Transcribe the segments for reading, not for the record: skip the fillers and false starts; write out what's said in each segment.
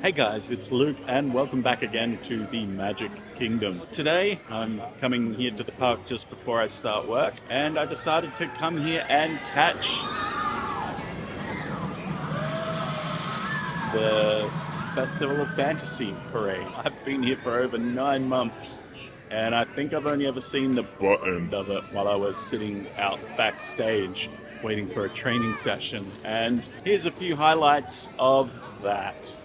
Hey guys, it's Luke and welcome back again to the Magic Kingdom. Today I'm coming here to the park just before I start work and I decided to come here and catch the Festival of Fantasy parade. I've been here for over 9 months and I think I've only ever seen the end of it while I was sitting out backstage waiting for a training session. And here's a few highlights of that.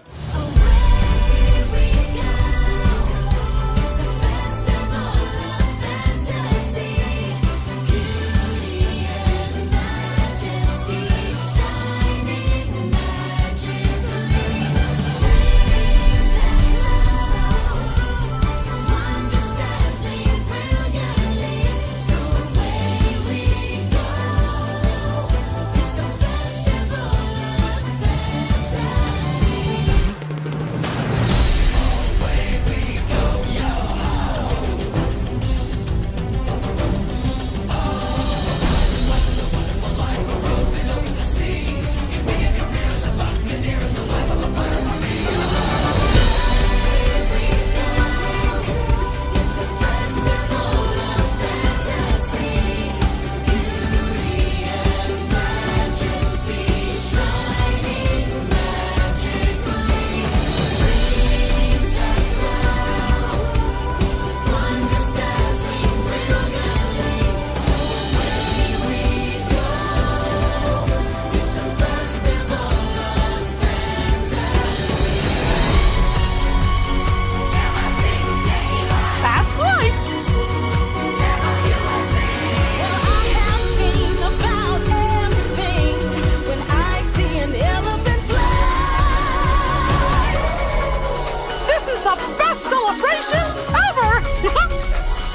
Celebration ever!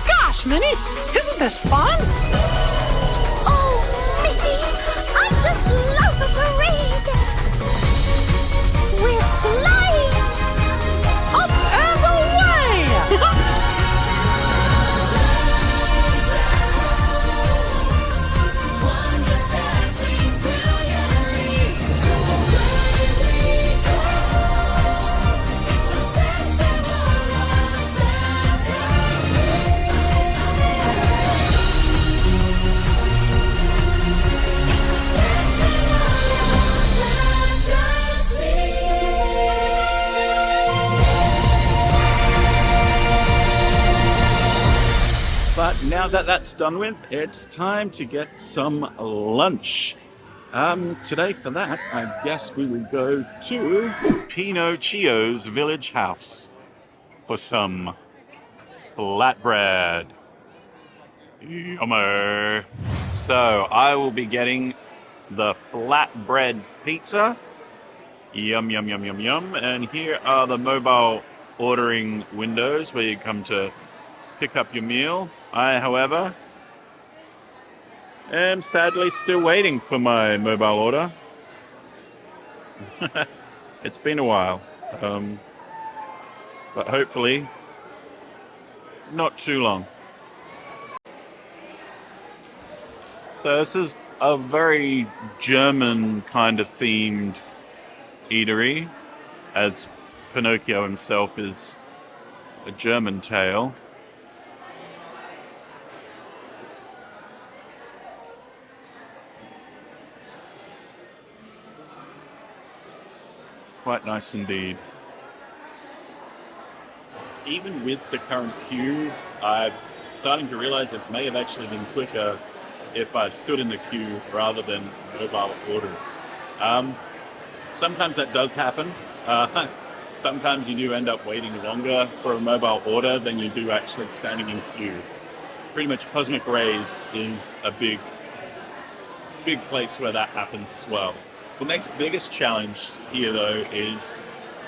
Gosh, Minnie, isn't this fun? Oh, Mickey, I just love a parade! We're flying! Up and away! But now that that's done with, it's time to get some lunch. Today for that, I guess we will go to Pinocchio's Village House for some flatbread. Yummer. So I will be getting the flatbread pizza. Yum, yum, yum, yum, yum. And here are the mobile ordering windows where you come to pick up your meal. I, however, am sadly still waiting for my mobile order. It's been a while, but hopefully not too long. So this is a very German kind of themed eatery, as Pinocchio himself is a German tale. Quite nice indeed. Even with the current queue, I'm starting to realize it may have actually been quicker if I stood in the queue rather than mobile order. Sometimes that does happen. Sometimes you do end up waiting longer for a mobile order than you do actually standing in queue. Pretty much Cosmic Rays is a big place where that happens as well. The next biggest challenge here, though, is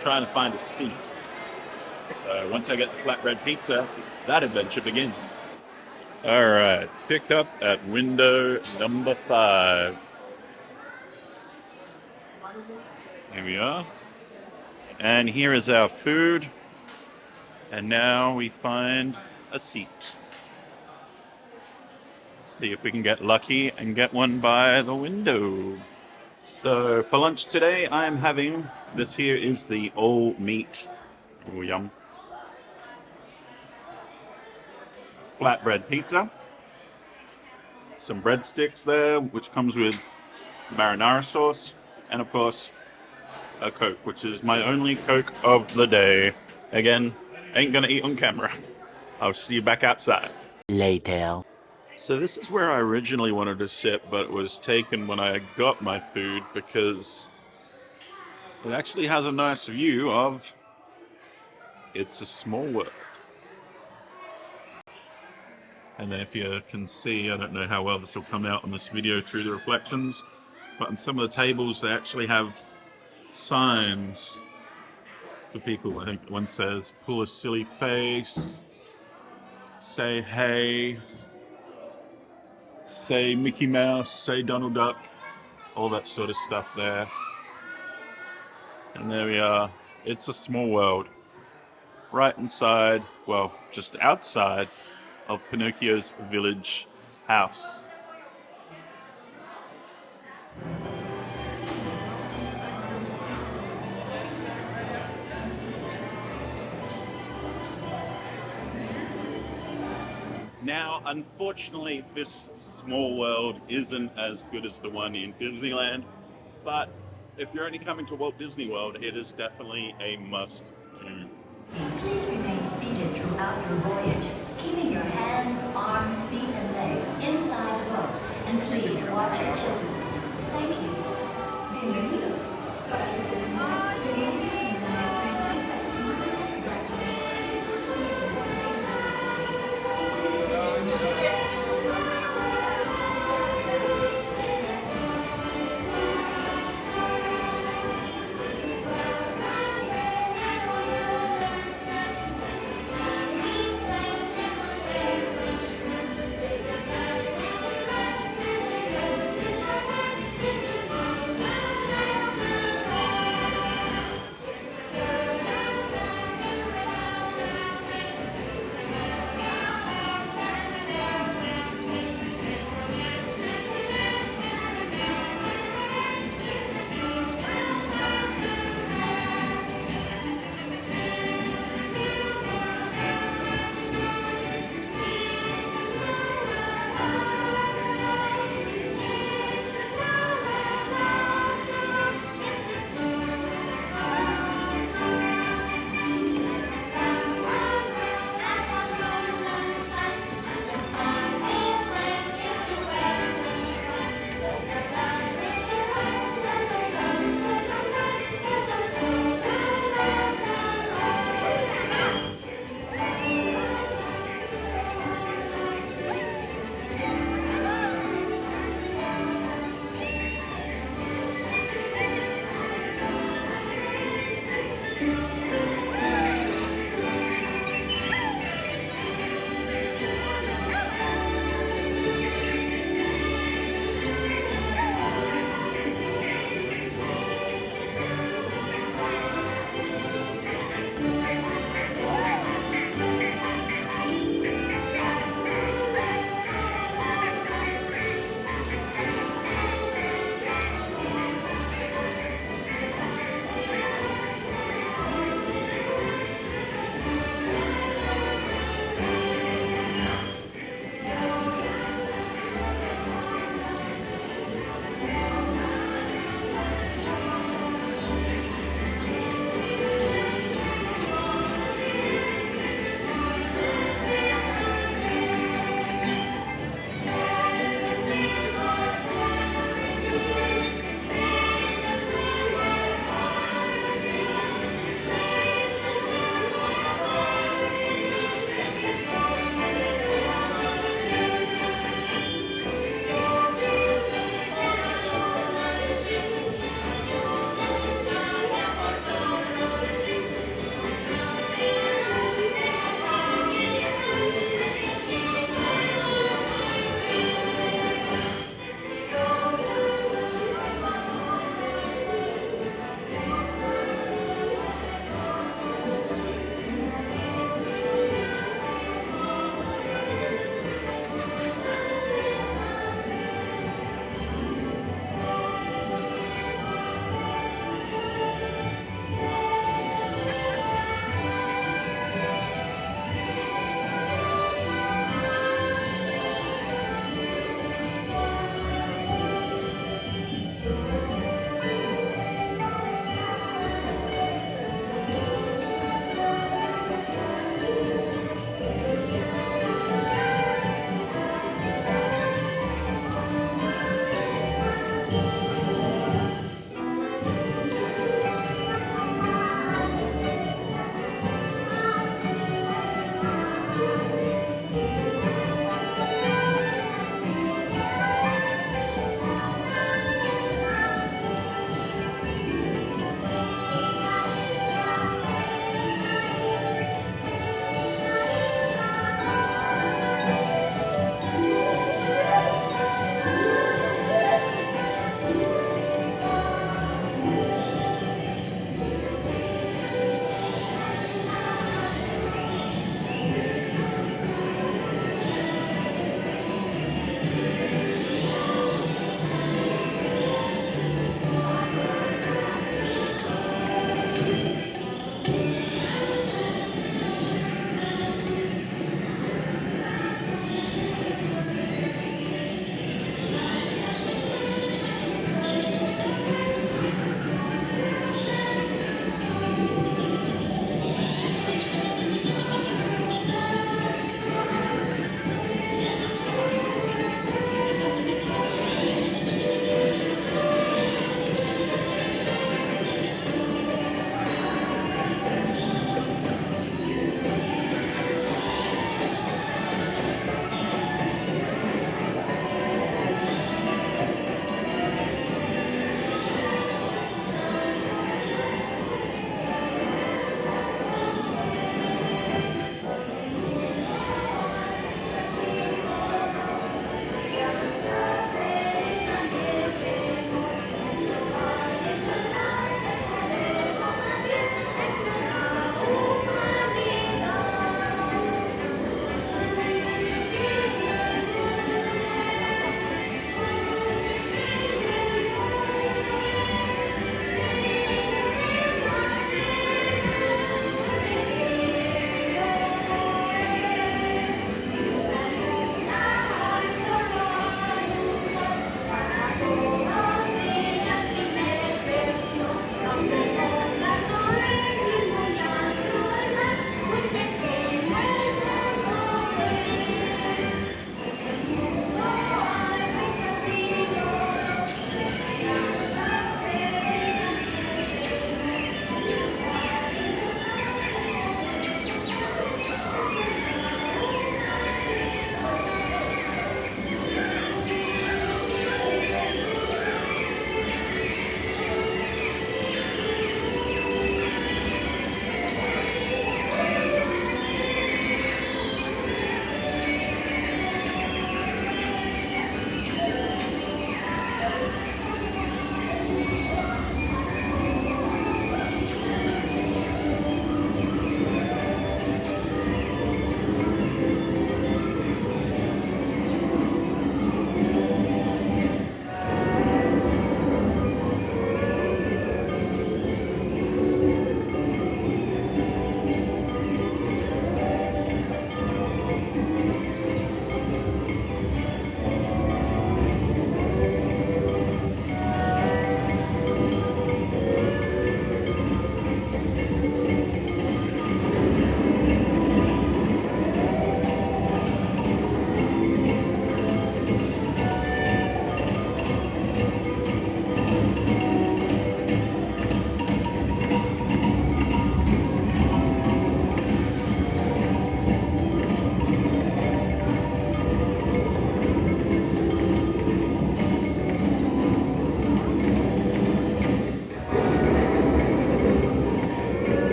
trying to find a seat. So once I get the flatbread pizza, that adventure begins. All right, pick up at window number 5. Here we are. And here is our food. And now we find a seat. Let's see if we can get lucky and get one by the window. So for lunch today, I am having this. Here is the all meat, oh yum, flatbread pizza. Some breadsticks there, which comes with marinara sauce, and of course a Coke, which is my only Coke of the day. Again, ain't gonna eat on camera. I'll see you back outside. Later. So this is where I originally wanted to sit, but it was taken when I got my food because it actually has a nice view of It's a Small World. And then if you can see, I don't know how well this will come out on this video through the reflections, but on some of the tables they actually have signs for people. I think one says, pull a silly face, say hey, say Mickey Mouse, say Donald Duck, all that sort of stuff there. And there we are. It's a Small World. Right inside, well, just outside of Pinocchio's village house. Now, unfortunately, this Small World isn't as good as the one in Disneyland, but if you're only coming to Walt Disney World, it is definitely a must-do. Please remain seated throughout your voyage, keeping your hands, arms, feet, and legs inside the boat. And please watch your children. Thank you. Bienvenidos. Para su seguridad,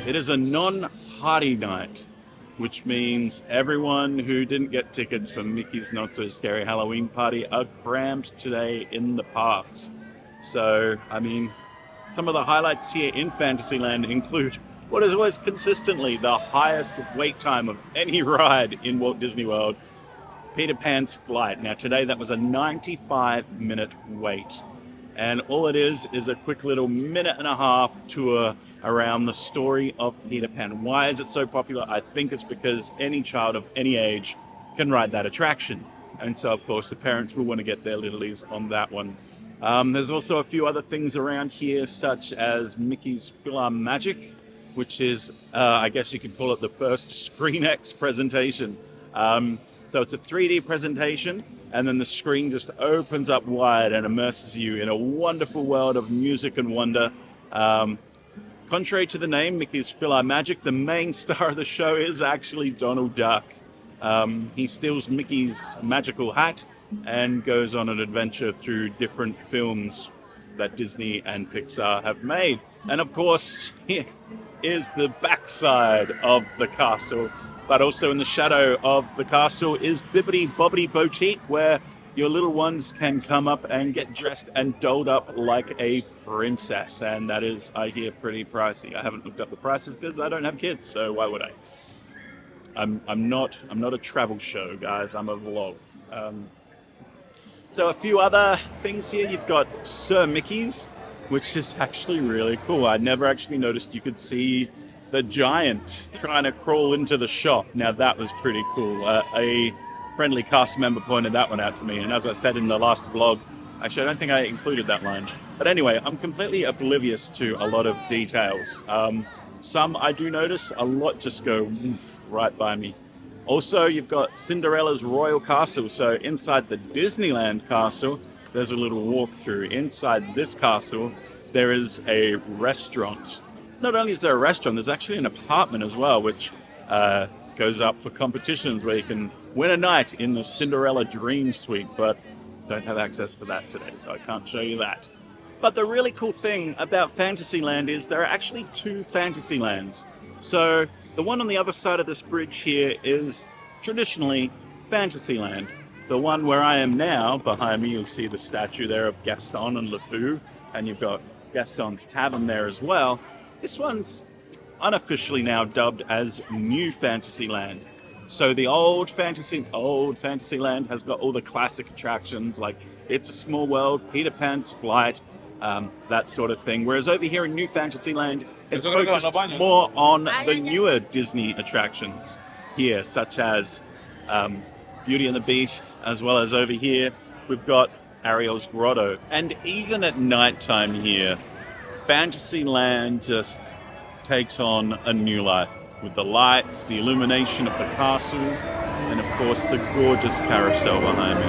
It is a non-party night, which means everyone who didn't get tickets for Mickey's Not So Scary Halloween Party are crammed today in the parks. So, I mean, some of the highlights here in Fantasyland include what is always consistently the highest wait time of any ride in Walt Disney World, Peter Pan's Flight. Now today that was a 95-minute wait. And all it is a quick little minute and a half tour around the story of Peter Pan. Why is it so popular? I think it's because any child of any age can ride that attraction. And so, of course, the parents will want to get their littlies on that one. There's also a few other things around here, such as Mickey's PhilharMagic, which is, I guess you could call it the first ScreenX presentation. So it's a 3D presentation, and then the screen just opens up wide and immerses you in a wonderful world of music and wonder. Contrary to the name, Mickey's PhilharMagic, the main star of the show is actually Donald Duck. He steals Mickey's magical hat and goes on an adventure through different films that Disney and Pixar have made. And of course, here is the backside of the castle. But also in the shadow of the castle is Bibbidi Bobbidi Boutique, where your little ones can come up and get dressed and dolled up like a princess. And that is, I hear, pretty pricey. I haven't looked up the prices because I don't have kids, so why would I? I'm not a travel show, guys. I'm a vlog. So a few other things here. You've got Sir Mickey's, which is actually really cool. I never actually noticed you could see the giant trying to crawl into the shop. Now that was pretty cool. A friendly cast member pointed that one out to me, and as I said in the last vlog, actually I don't think I included that line. But anyway, I'm completely oblivious to a lot of details. Some I do notice, a lot just go right by me. Also, you've got Cinderella's Royal Castle. So inside the Disneyland castle, there's a little walkthrough. Inside this castle, there is a restaurant. Not only is there a restaurant, there's actually an apartment as well, which goes up for competitions where you can win a night in the Cinderella Dream Suite, but don't have access to that today, so I can't show you that. But the really cool thing about Fantasyland is there are actually two Fantasylands. So the one on the other side of this bridge here is traditionally Fantasyland. The one where I am now, behind me, you'll see the statue there of Gaston and LeFou, and you've got Gaston's Tavern there as well. This one's unofficially now dubbed as New Fantasyland. So the old Fantasyland has got all the classic attractions like It's a Small World, Peter Pan's Flight, that sort of thing. Whereas over here in New Fantasyland, it's focused more on the newer Disney attractions here, such as Beauty and the Beast, as well as over here, we've got Ariel's Grotto. And even at nighttime here, Fantasyland just takes on a new life with the lights, the illumination of the castle, and of course the gorgeous carousel behind me.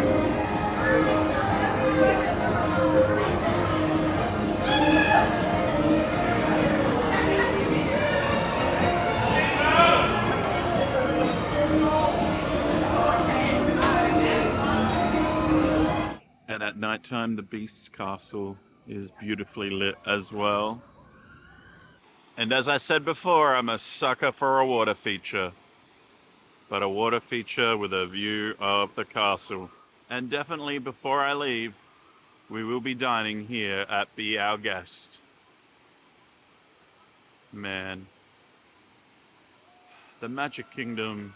And at nighttime, the Beast's castle is beautifully lit as well. And as I said before, I'm a sucker for a water feature. But a water feature with a view of the castle. And definitely before I leave, we will be dining here at Be Our Guest. Man. The Magic Kingdom,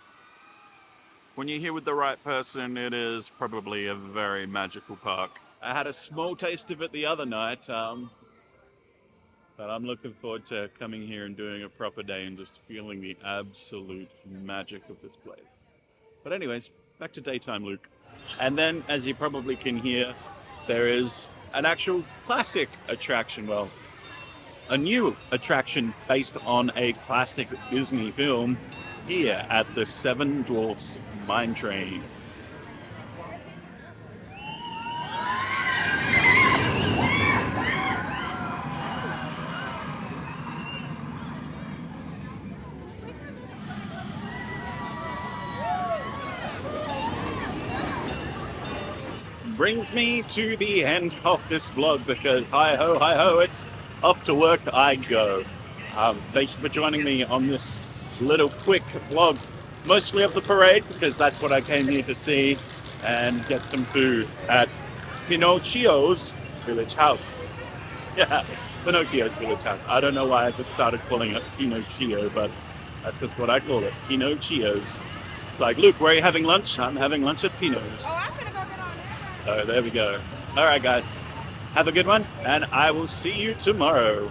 when you're here with the right person, it is probably a very magical park. I had a small taste of it the other night, but I'm looking forward to coming here and doing a proper day and just feeling the absolute magic of this place. But anyways, back to daytime, Luke. And then, as you probably can hear, there is an actual classic attraction. Well, a new attraction based on a classic Disney film here at the Seven Dwarfs Mine Train. Brings me to the end of this vlog because hi ho, it's off to work I go. Thank you for joining me on this little quick vlog, mostly of the parade, because that's what I came here to see, and get some food at Pinocchio's Village House. Yeah, Pinocchio's Village House. I don't know why I just started calling it Pinocchio, but that's just what I call it, Pinocchio's. It's like, Luke, where are you having lunch? I'm having lunch at Pino's. Oh, I'm gonna go get on there. So there we go. All right, guys. Have a good one, and I will see you tomorrow.